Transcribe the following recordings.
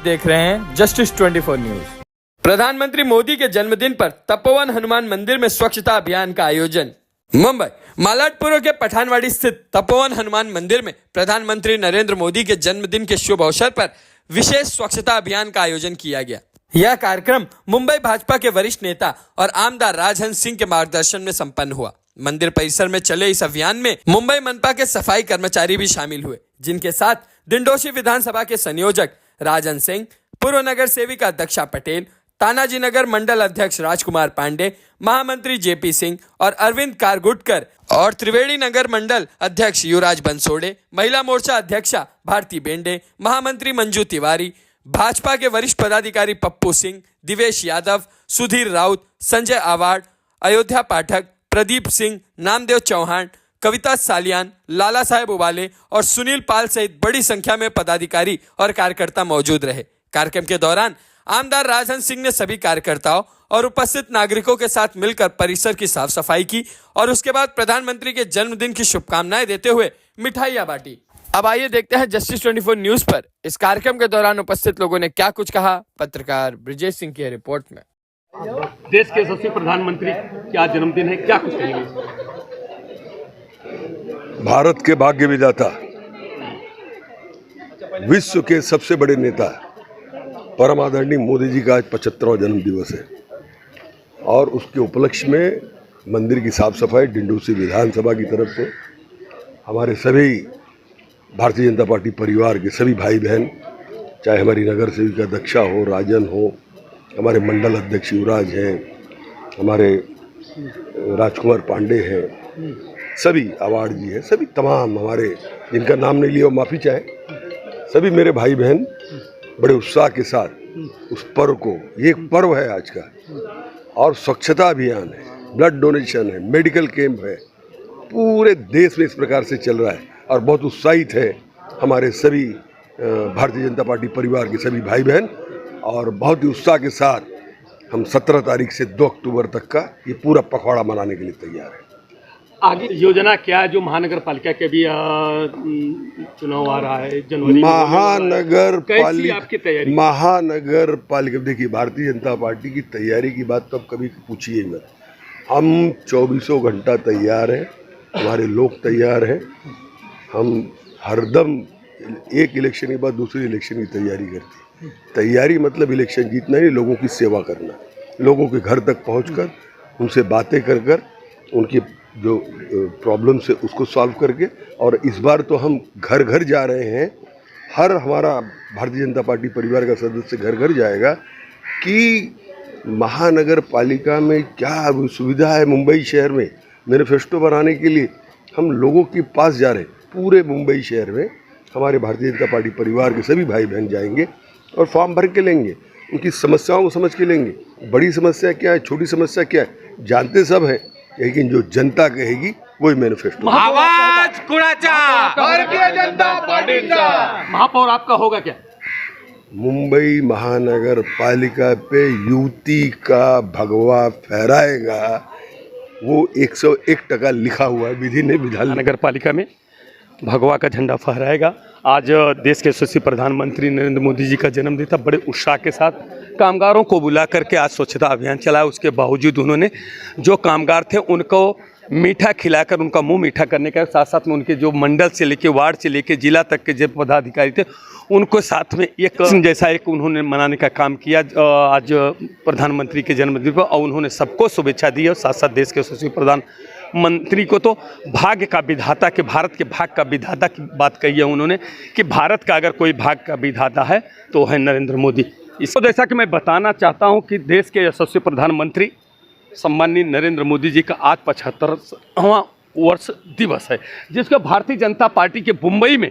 देख रहे हैं जस्टिस 24 न्यूज। प्रधानमंत्री मोदी के जन्मदिन पर तपोवन हनुमान मंदिर में स्वच्छता अभियान का आयोजन। मुंबई मालाडपुर के पठानवाड़ी स्थित तपोवन हनुमान मंदिर में प्रधानमंत्री नरेंद्र मोदी के जन्मदिन के शुभ अवसर पर विशेष स्वच्छता अभियान का आयोजन किया गया। यह कार्यक्रम मुंबई भाजपा के वरिष्ठ नेता और आमदार राजहंस सिंह के मार्गदर्शन में संपन्न हुआ। मंदिर परिसर में चले इस अभियान में मुंबई मनपा के सफाई कर्मचारी भी शामिल हुए, जिनके साथ दिंडोशी विधानसभा के संयोजक राजहंस सिंह, पूर्व नगर सेविका दक्षा पटेल, तानाजी नगर मंडल अध्यक्ष राजकुमार पांडे, महामंत्री जेपी सिंह और अरविंद कारगुटकर और त्रिवेणी नगर मंडल अध्यक्ष युवराज बंसोड़े, महिला मोर्चा अध्यक्षा भारती बेंडे, महामंत्री मंजू तिवारी, भाजपा के वरिष्ठ पदाधिकारी पप्पू सिंह, दिवेश यादव, सुधीर राउत, संजय आवाड़, अयोध्या पाठक, प्रदीप सिंह, नामदेव चौहान, कविता सालियान, लाला साहेब उबाले और सुनील पाल सहित बड़ी संख्या में पदाधिकारी और कार्यकर्ता मौजूद रहे। कार्यक्रम के दौरान आमदार राजहंस सिंह ने सभी कार्यकर्ताओं और उपस्थित नागरिकों के साथ मिलकर परिसर की साफ सफाई की और उसके बाद प्रधानमंत्री के जन्मदिन की शुभकामनाएं देते हुए मिठाइयां बांटी। अब आइए देखते हैं जस्टिस 24 न्यूज पर इस कार्यक्रम के दौरान उपस्थित लोगों ने क्या कुछ कहा। पत्रकार ब्रिजेश सिंह की रिपोर्ट में। देश के यशस्वी प्रधानमंत्री की आज जन्मदिन है, क्या कुछ कहेंगे? भारत के भाग्य विधाता, विश्व के सबसे बड़े नेता परम आदरणीय मोदी जी का आज 75वां जन्म दिवस है और उसके उपलक्ष्य में मंदिर की साफ सफाई डिंडोशी विधानसभा की तरफ से हमारे सभी भारतीय जनता पार्टी परिवार के सभी भाई बहन, चाहे हमारी नगर सेविका दक्षा हो, राजन हो, हमारे मंडल अध्यक्ष युवराज हैं, हमारे राजकुमार पांडे हैं, सभी आवाड़ जी हैं, सभी तमाम हमारे जिनका नाम नहीं लिया वो माफ़ी चाहे, सभी मेरे भाई बहन बड़े उत्साह के साथ उस पर्व को, ये एक पर्व है आज का, और स्वच्छता अभियान है, ब्लड डोनेशन है, मेडिकल कैंप है, पूरे देश में इस प्रकार से चल रहा है और बहुत उत्साहित है हमारे सभी भारतीय जनता पार्टी परिवार के सभी भाई बहन, और बहुत ही उत्साह के साथ हम 17 तारीख से 2 अक्टूबर तक का ये पूरा पखवाड़ा मनाने के लिए तैयार है। आगे योजना क्या है? जो महानगर पालिका के भी चुनाव आ रहा है जनवरी में, आपकी तैयारी? महानगर पालिका, देखिए भारतीय जनता पार्टी की तैयारी की बात तो अब कभी पूछिए मत। हम 24 घंटा तैयार हैं, हमारे लोग तैयार हैं, हम हरदम एक इलेक्शन के बाद दूसरी इलेक्शन की तैयारी करते हैं। तैयारी मतलब इलेक्शन जीतना ही, लोगों की सेवा करना, लोगों के घर तक पहुंचकर उनसे बातें कर उनकी जो प्रॉब्लम्स है उसको सॉल्व करके, और इस बार तो हम घर घर जा रहे हैं, हर हमारा भारतीय जनता पार्टी परिवार का सदस्य घर घर जाएगा कि महानगर पालिका में क्या सुविधा है मुंबई शहर में। मैनिफेस्टो बनाने के लिए हम लोगों के पास जा रहे हैं, पूरे मुंबई शहर में हमारे भारतीय जनता पार्टी परिवार के सभी भाई बहन जाएंगे और फॉर्म भर के लेंगे, उनकी समस्याओं को समझ के लेंगे। बड़ी समस्या क्या है, छोटी समस्या क्या है, जानते सब हैं, लेकिन जो जनता कहेगी वही मैनिफेस्टो। आवाज कुणाचा? भारतीय जनता पार्टीचा। महापौर आपका होगा क्या? मुंबई महानगर पालिका पे युवती का भगवा फहराएगा, वो 101% लिखा हुआ है विधि ने। विधान नगर पालिका में भगवा का झंडा फहराएगा। आज देश के यशस्वी प्रधानमंत्री नरेंद्र मोदी जी का जन्मदिन था। बड़े उत्साह के साथ कामगारों को बुला करके आज स्वच्छता अभियान चलाया। उसके बावजूद उन्होंने जो कामगार थे उनको मीठा खिलाकर उनका मुंह मीठा करने का, साथ साथ में उनके जो मंडल से लेके वार्ड से लेके जिला तक के जो पदाधिकारी थे उनको साथ में एक जैसा एक उन्होंने मनाने का काम किया आज प्रधानमंत्री के जन्मदिन पर, और उन्होंने सबको शुभेच्छा दी और साथ साथ देश के यशस्वी प्रधानमंत्री को तो भाग्य का विधाता के, भारत के भाग्य का विधाता की बात कही है उन्होंने कि भारत का अगर कोई भाग्य का विधाता है तो है नरेंद्र मोदी। इसको जैसा कि मैं बताना चाहता हूं कि देश के यशस्वी प्रधानमंत्री सम्माननीय नरेंद्र मोदी जी का आज 75वां वर्ष दिवस है, जिसको भारतीय जनता पार्टी के मुंबई में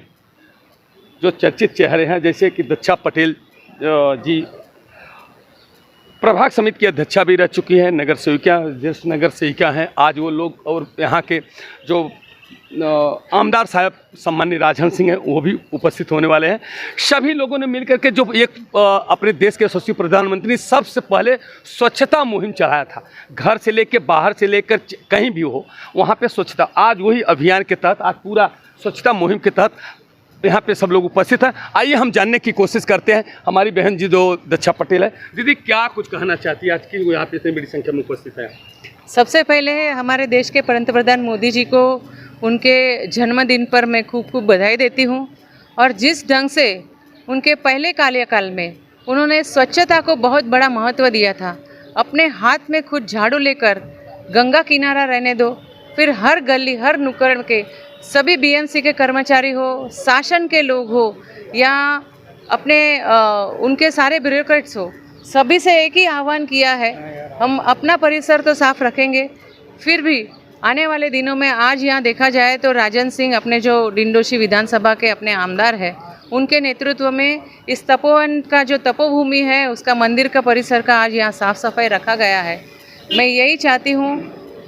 जो चर्चित चेहरे हैं, जैसे कि दक्षा पटेल जी प्रभाग समिति की अध्यक्षा भी रह चुकी है, नगर सेविका, ज्येष्ठ नगर सेविका हैं आज वो लोग, और यहाँ के जो आमदार साहब सम्माननीय राजहंस सिंह हैं वो भी उपस्थित होने वाले हैं। सभी लोगों ने मिलकर के जो एक अपने देश के यशस्वी प्रधानमंत्री सबसे पहले स्वच्छता मुहिम चलाया था, घर से लेकर बाहर से लेकर कहीं भी हो वहाँ पे स्वच्छता। आज वही अभियान के तहत आज पूरा स्वच्छता मुहिम के तहत यहाँ पे सब लोग उपस्थित हैं। आइए हम जानने की कोशिश करते हैं। हमारी बहन जी जो दक्षा पटेल है, दीदी क्या कुछ कहना चाहती है आज की वो यहाँ पे इतनी बड़ी संख्या में उपस्थित है? सबसे पहले हमारे देश के पंतप्रधान मोदी जी को उनके जन्मदिन पर मैं खूब खूब बधाई देती हूँ। और जिस ढंग से उनके पहले कार्यकाल में उन्होंने स्वच्छता को बहुत बड़ा महत्व दिया था, अपने हाथ में खुद झाड़ू लेकर गंगा किनारा रहने दो, फिर हर गली हर नुक्कड़ के सभी बीएमसी के कर्मचारी हो, शासन के लोग हो या अपने उनके सारे ब्यूरोक्रेट्स हो, सभी से एक ही आह्वान किया है, हम अपना परिसर तो साफ रखेंगे, फिर भी आने वाले दिनों में आज यहाँ देखा जाए तो राजन सिंह अपने जो डिंडोशी विधानसभा के अपने आमदार हैं, उनके नेतृत्व में इस तपोवन का जो तपोभूमि है उसका मंदिर का परिसर का आज यहाँ साफ सफाई रखा गया है। मैं यही चाहती हूँ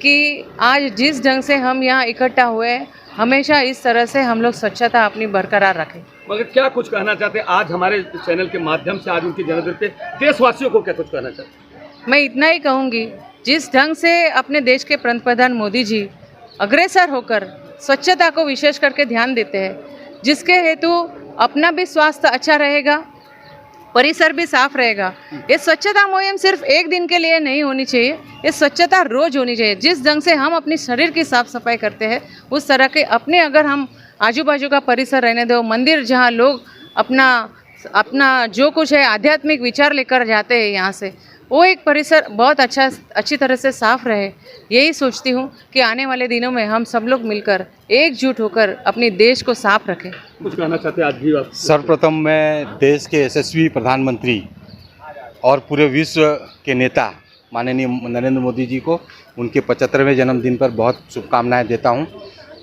कि आज जिस ढंग से हम यहाँ इकट्ठा हुए हमेशा इस तरह से हम लोग स्वच्छता अपनी बरकरार रखें। मगर क्या कुछ कहना चाहते हैं आज हमारे चैनल के माध्यम से, आज उनके जन्मदिन पे देशवासियों को क्या कुछ कहना चाहते हैं? मैं इतना ही कहूँगी, जिस ढंग से अपने देश के पंतप्रधान मोदी जी अग्रसर होकर स्वच्छता को विशेष करके ध्यान देते हैं, जिसके हेतु अपना भी स्वास्थ्य अच्छा रहेगा, परिसर भी साफ रहेगा। ये स्वच्छता मुहिम सिर्फ एक दिन के लिए नहीं होनी चाहिए, ये स्वच्छता रोज होनी चाहिए। जिस ढंग से हम अपनी शरीर की साफ सफाई करते हैं उस तरह के अपने अगर हम आजू बाजू का परिसर रहने दो, मंदिर जहाँ लोग अपना जो कुछ है आध्यात्मिक विचार लेकर जाते हैं यहाँ से, वो एक परिसर बहुत अच्छी तरह से साफ रहे। यही सोचती हूँ कि आने वाले दिनों में हम सब लोग मिलकर एकजुट होकर अपने देश को साफ रखें। कुछ कहना चाहते हैं आज भी आप? सर्वप्रथम मैं देश के यशस्वी प्रधानमंत्री और पूरे विश्व के नेता माननीय नरेंद्र मोदी जी को उनके 75वें जन्मदिन पर बहुत शुभकामनाएं देता हूं।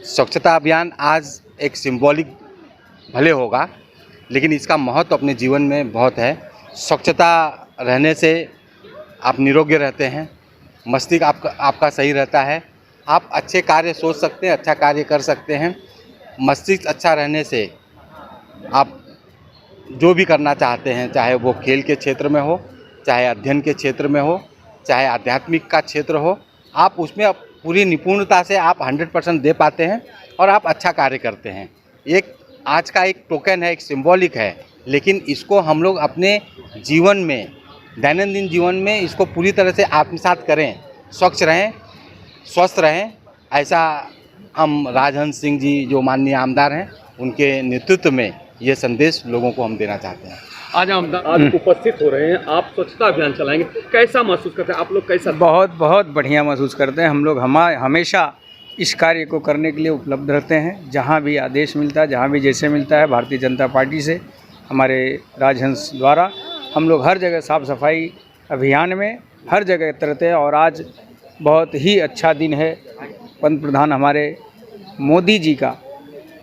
स्वच्छता अभियान आज एक सिंबॉलिक भले होगा, लेकिन इसका महत्व अपने जीवन में बहुत है। स्वच्छता रहने से आप निरोगी रहते हैं, मस्तिष्क आपका सही रहता है, आप अच्छे कार्य सोच सकते हैं, अच्छा कार्य कर सकते हैं। मस्तिष्क अच्छा रहने से आप जो भी करना चाहते हैं, चाहे वो खेल के क्षेत्र में हो, चाहे अध्ययन के क्षेत्र में हो, चाहे आध्यात्मिक का क्षेत्र हो, आप उसमें पूरी निपुणता से आप 100% दे पाते हैं और आप अच्छा कार्य करते हैं। एक आज का एक टोकन है, एक सिंबॉलिक है, लेकिन इसको हम लोग अपने जीवन में, दैनंदिन जीवन में इसको पूरी तरह से आत्मसात करें, स्वच्छ रहें, स्वस्थ रहें। ऐसा हम राजहंस सिंह जी जो माननीय आमदार हैं, उनके नेतृत्व में ये संदेश लोगों को हम देना चाहते हैं। आज उपस्थित हो रहे हैं, आप स्वच्छता अभियान चलाएंगे, कैसा महसूस करते हैं आप लोग? कैसा? बहुत बढ़िया महसूस करते हैं हम लोग। हमेशा इस कार्य को करने के लिए उपलब्ध रहते हैं, जहाँ भी आदेश मिलता है, जहाँ भी जैसे मिलता है। भारतीय जनता पार्टी से हमारे राजहंस द्वारा हम लोग हर जगह साफ़ सफाई अभियान में हर जगह रहते हैं। और आज बहुत ही अच्छा दिन है, पंतप्रधान हमारे मोदी जी का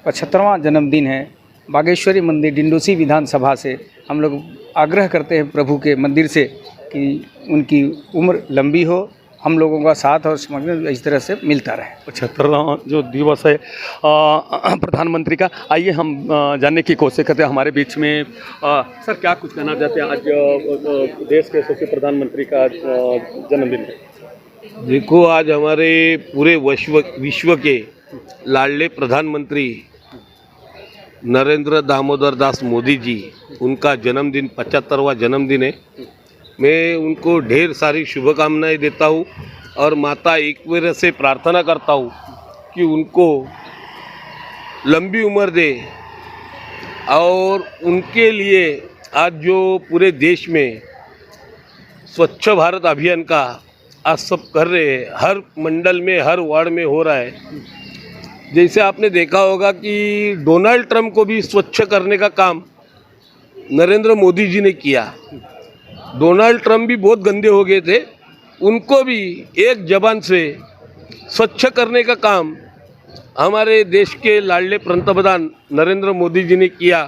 75वां जन्मदिन है। बागेश्वरी मंदिर डिंडोशी विधानसभा से हम लोग आग्रह करते हैं प्रभु के मंदिर से कि उनकी उम्र लंबी हो, हम लोगों का साथ और समर्थन इस तरह से मिलता रहे। 75वां जो दिवस है प्रधानमंत्री का, आइए हम जानने की कोशिश करते हैं। हमारे बीच में सर क्या कुछ कहना चाहते हैं? आज देश के यशस्वी प्रधानमंत्री का जन्मदिन है। देखो, आज हमारे पूरे विश्व के लाडले प्रधानमंत्री नरेंद्र दामोदर दास मोदी जी, उनका जन्मदिन 75वां जन्मदिन है। मैं उनको ढेर सारी शुभकामनाएं देता हूँ और माता ईश्वर से प्रार्थना करता हूँ कि उनको लंबी उम्र दे। और उनके लिए आज जो पूरे देश में स्वच्छ भारत अभियान का आज सब कर रहे हैं, हर मंडल में हर वार्ड में हो रहा है। जैसे आपने देखा होगा कि डोनाल्ड ट्रंप को भी स्वच्छ करने का काम नरेंद्र मोदी जी ने किया। डोनाल्ड ट्रंप भी बहुत गंदे हो गए थे, उनको भी एक जबान से स्वच्छ करने का काम हमारे देश के लाडले पंतप्रधान नरेंद्र मोदी जी ने किया।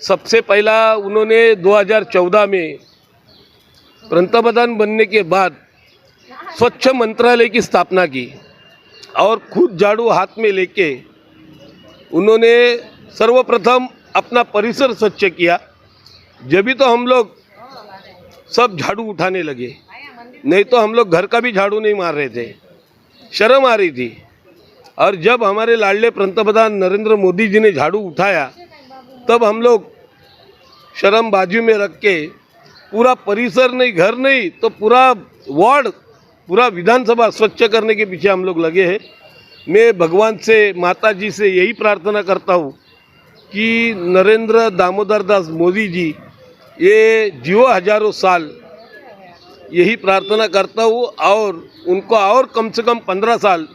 सबसे पहला उन्होंने 2014 में पंतप्रधान बनने के बाद स्वच्छ मंत्रालय की स्थापना की और खुद झाड़ू हाथ में लेके उन्होंने सर्वप्रथम अपना परिसर स्वच्छ किया। जब भी तो हम लोग सब झाड़ू उठाने लगे, नहीं तो हम लोग घर का भी झाड़ू नहीं मार रहे थे, शर्म आ रही थी। और जब हमारे लाडले पंतप्रधान नरेंद्र मोदी जी ने झाड़ू उठाया तब हम लोग शर्म बाजू में रख के पूरा परिसर नहीं, घर नहीं तो पूरा वार्ड, पूरा विधानसभा स्वच्छ करने के पीछे हम लोग लगे हैं। मैं भगवान से, माता जी से यही प्रार्थना करता हूँ कि नरेंद्र दामोदर दास मोदी जी ये जियो हजारों साल, यही प्रार्थना करता हूँ और उनको और कम से कम 15 साल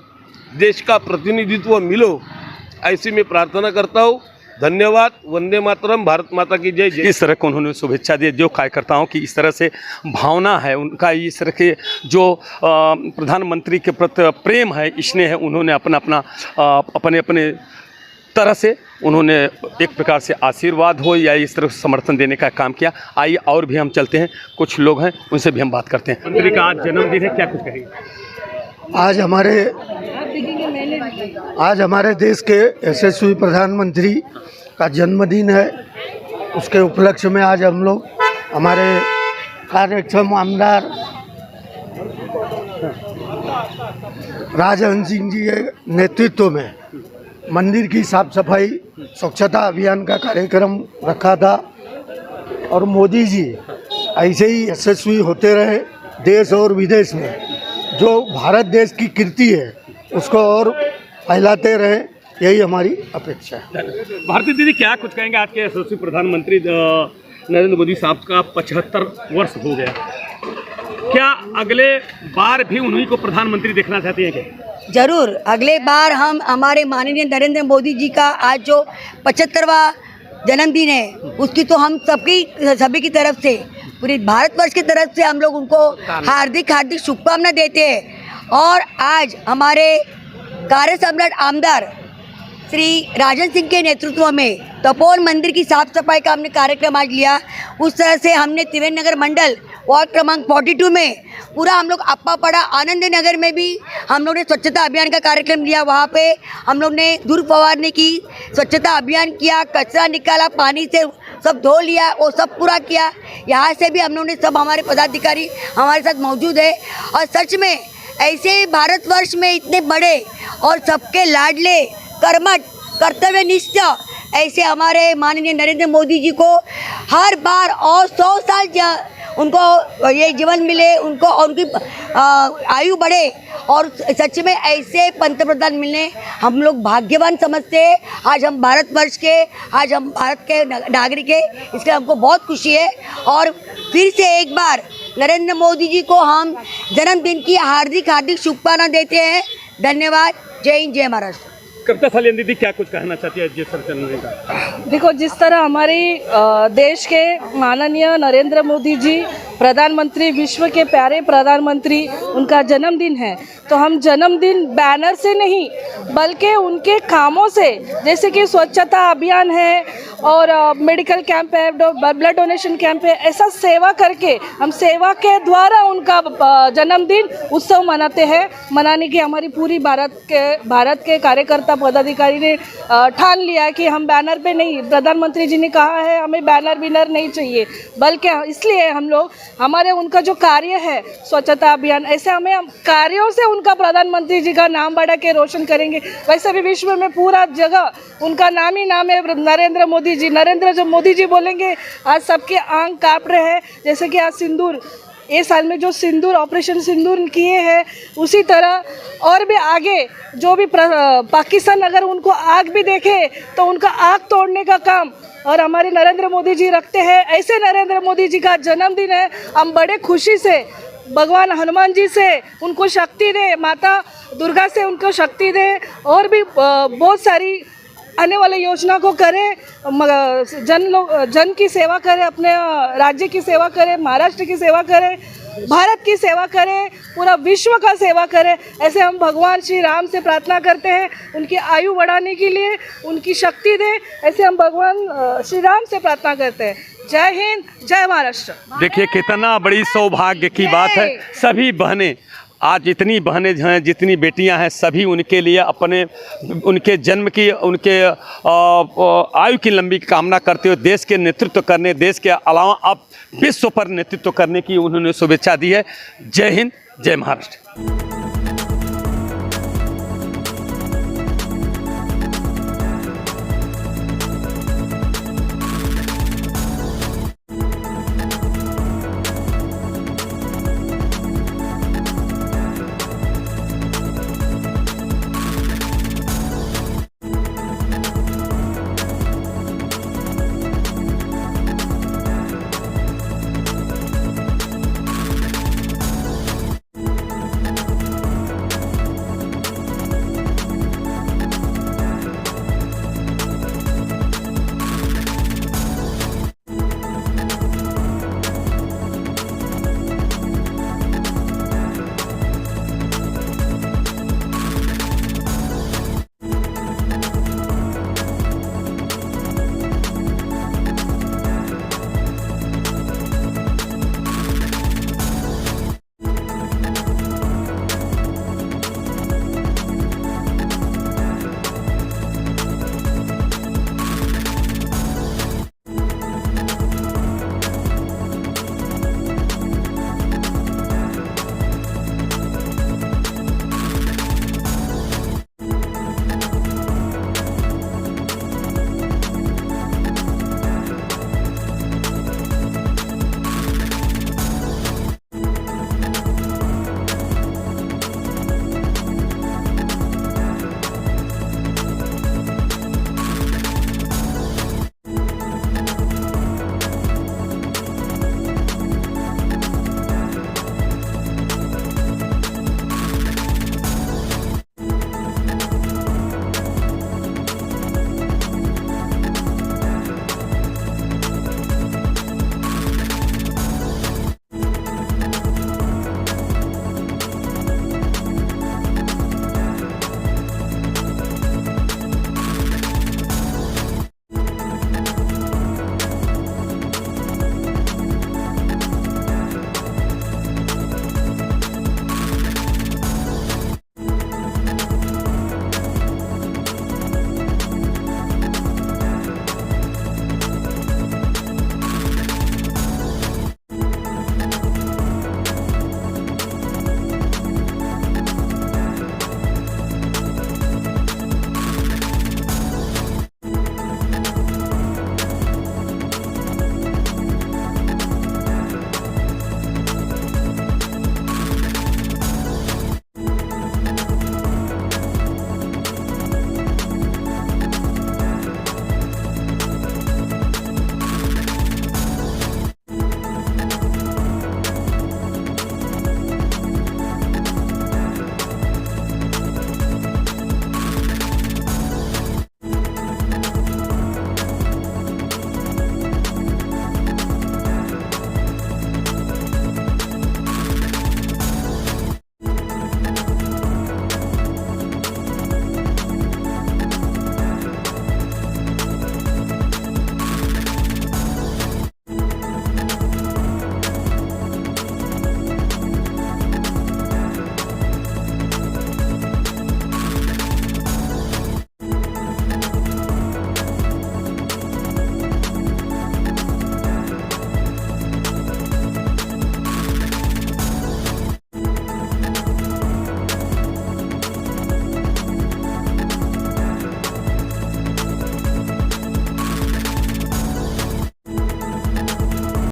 देश का प्रतिनिधित्व मिलो, ऐसी मैं प्रार्थना करता हूँ। धन्यवाद। वंदे मातरम। भारत माता की जय। जय। इस तरह को उन्होंने शुभेच्छा दी जो कार्यकर्ताओं की इस तरह से भावना है, उनका इस तरह के जो प्रधानमंत्री के प्रति प्रेम है, स्नेह है, उन्होंने अपने अपने तरह से उन्होंने एक प्रकार से आशीर्वाद हो या इस तरह समर्थन देने का काम किया। आइए और भी हम चलते हैं, कुछ लोग हैं उनसे भी हम बात करते हैं। मंत्री का आज जन्मदिन है, क्या कुछ कहेंगे? आज हमारे देश के यशस्वी प्रधानमंत्री का जन्मदिन है। उसके उपलक्ष्य में आज हम लोग हमारे कार्यक्षम आमदार राजहंस सिंह जी के नेतृत्व में मंदिर की साफ सफाई स्वच्छता अभियान का कार्यक्रम रखा था और मोदी जी ऐसे ही यशस्वी होते रहे देश और विदेश में। जो भारत देश की कीर्ति है उसको और फैलाते रहे, यही हमारी अपेक्षा है। भारती दीदी, क्या कुछ कहेंगे? आज के यशस्वी प्रधानमंत्री नरेंद्र मोदी साहब का 75 वर्ष हो गया, क्या अगले बार भी उन्हीं को प्रधानमंत्री देखना चाहते हैं क्या? जरूर, अगले बार हम हमारे माननीय नरेंद्र मोदी जी का आज जो 75वां जन्मदिन है उसकी तो हम सभी की तरफ से, पूरी भारतवर्ष की तरफ से हम लोग उनको हार्दिक शुभकामना देते हैं। और आज हमारे कार्य सम्राट आमदार श्री राजन सिंह के नेतृत्व में तपोवन मंदिर की साफ सफाई का हमने कार्यक्रम आज लिया। उस तरह से हमने त्रिवेणी नगर मंडल वार्ड क्रमांक 42 में पूरा हम लोग अप्पापड़ा आनंद नगर में भी हम लोग ने स्वच्छता अभियान का कार्यक्रम लिया। वहाँ पे हम लोग ने दूर फवारने की स्वच्छता अभियान किया, कचरा निकाला, पानी से सब धो लिया, वो सब पूरा किया। यहाँ से भी हम लोग ने सब, हमारे पदाधिकारी हमारे साथ मौजूद है। और सच में ऐसे भारतवर्ष में इतने बड़े और सबके लाडले, कर्मठ, कर्तव्यनिष्ठ ऐसे हमारे माननीय नरेंद्र मोदी जी को हर बार और 100 साल उनको ये जीवन मिले, उनको और उनकी आयु बढ़े। और सच में ऐसे पंतप्रधान मिलने हम लोग भाग्यवान समझते हैं। आज हम भारतवर्ष के, आज हम भारत के नागरिक हैं, इसलिए हमको बहुत खुशी है। और फिर से एक बार नरेंद्र मोदी जी को हम जन्मदिन की हार्दिक शुभकामना देते हैं। धन्यवाद। जय हिंद, जय महाराष्ट्र। कविता सालियान दीदी, क्या कुछ कहना चाहती है जिस जन्मदिन का? देखो, जिस तरह हमारे देश के माननीय नरेंद्र मोदी जी प्रधानमंत्री, विश्व के प्यारे प्रधानमंत्री, उनका जन्मदिन है, तो हम जन्मदिन बैनर से नहीं बल्कि उनके कामों से, जैसे कि स्वच्छता अभियान है और मेडिकल कैंप है, ब्लड डोनेशन कैंप है, ऐसा सेवा करके हम सेवा के द्वारा उनका जन्मदिन उत्सव मनाते हैं। मनाने की हमारी पूरी भारत के कार्यकर्ता पदाधिकारी ने ठान लिया कि हम बैनर पे नहीं, प्रधानमंत्री जी ने कहा है हमें बैनर विनर नहीं चाहिए, बल्कि इसलिए हम लोग हमारे उनका जो कार्य है स्वच्छता अभियान, ऐसे हमें कार्यों से उनका प्रधानमंत्री जी का नाम बढ़ा के रोशन करेंगे। वैसे भी विश्व में पूरा जगह उनका नाम ही नाम है, नरेंद्र मोदी जी। नरेंद्र जो मोदी जी बोलेंगे आज सबके आंख काँप रहे हैं। जैसे कि आज सिंदूर, ये साल में जो सिंदूर, ऑपरेशन सिंदूर किए हैं, उसी तरह और भी आगे जो भी पाकिस्तान अगर उनको आग भी देखे तो उनका आग तोड़ने का काम और हमारे नरेंद्र मोदी जी रखते हैं। ऐसे नरेंद्र मोदी जी का जन्मदिन है, हम बड़े खुशी से भगवान हनुमान जी से उनको शक्ति दे, माता दुर्गा से उनको शक्ति दे, और भी बहुत सारी आने वाले योजना को करें, जन की सेवा करें, अपने राज्य की सेवा करें, महाराष्ट्र की सेवा करें, भारत की सेवा करें, पूरा विश्व का सेवा करें। ऐसे हम भगवान श्री राम से प्रार्थना करते हैं उनकी आयु बढ़ाने के लिए, उनकी शक्ति दे। ऐसे हम भगवान श्री राम से प्रार्थना करते हैं। जय हिंद, जय महाराष्ट्र। देखिए कितना बड़ी सौभाग्य की बात है। सभी बहनें आज, जितनी बहनें हैं, जितनी बेटियां हैं, सभी उनके लिए अपने उनके जन्म की, उनके आयु की लंबी कामना करते हुए देश के नेतृत्व करने, देश के अलावा अब विश्व पर नेतृत्व करने की उन्होंने शुभेच्छा दी है। जय हिंद, जय महाराष्ट्र।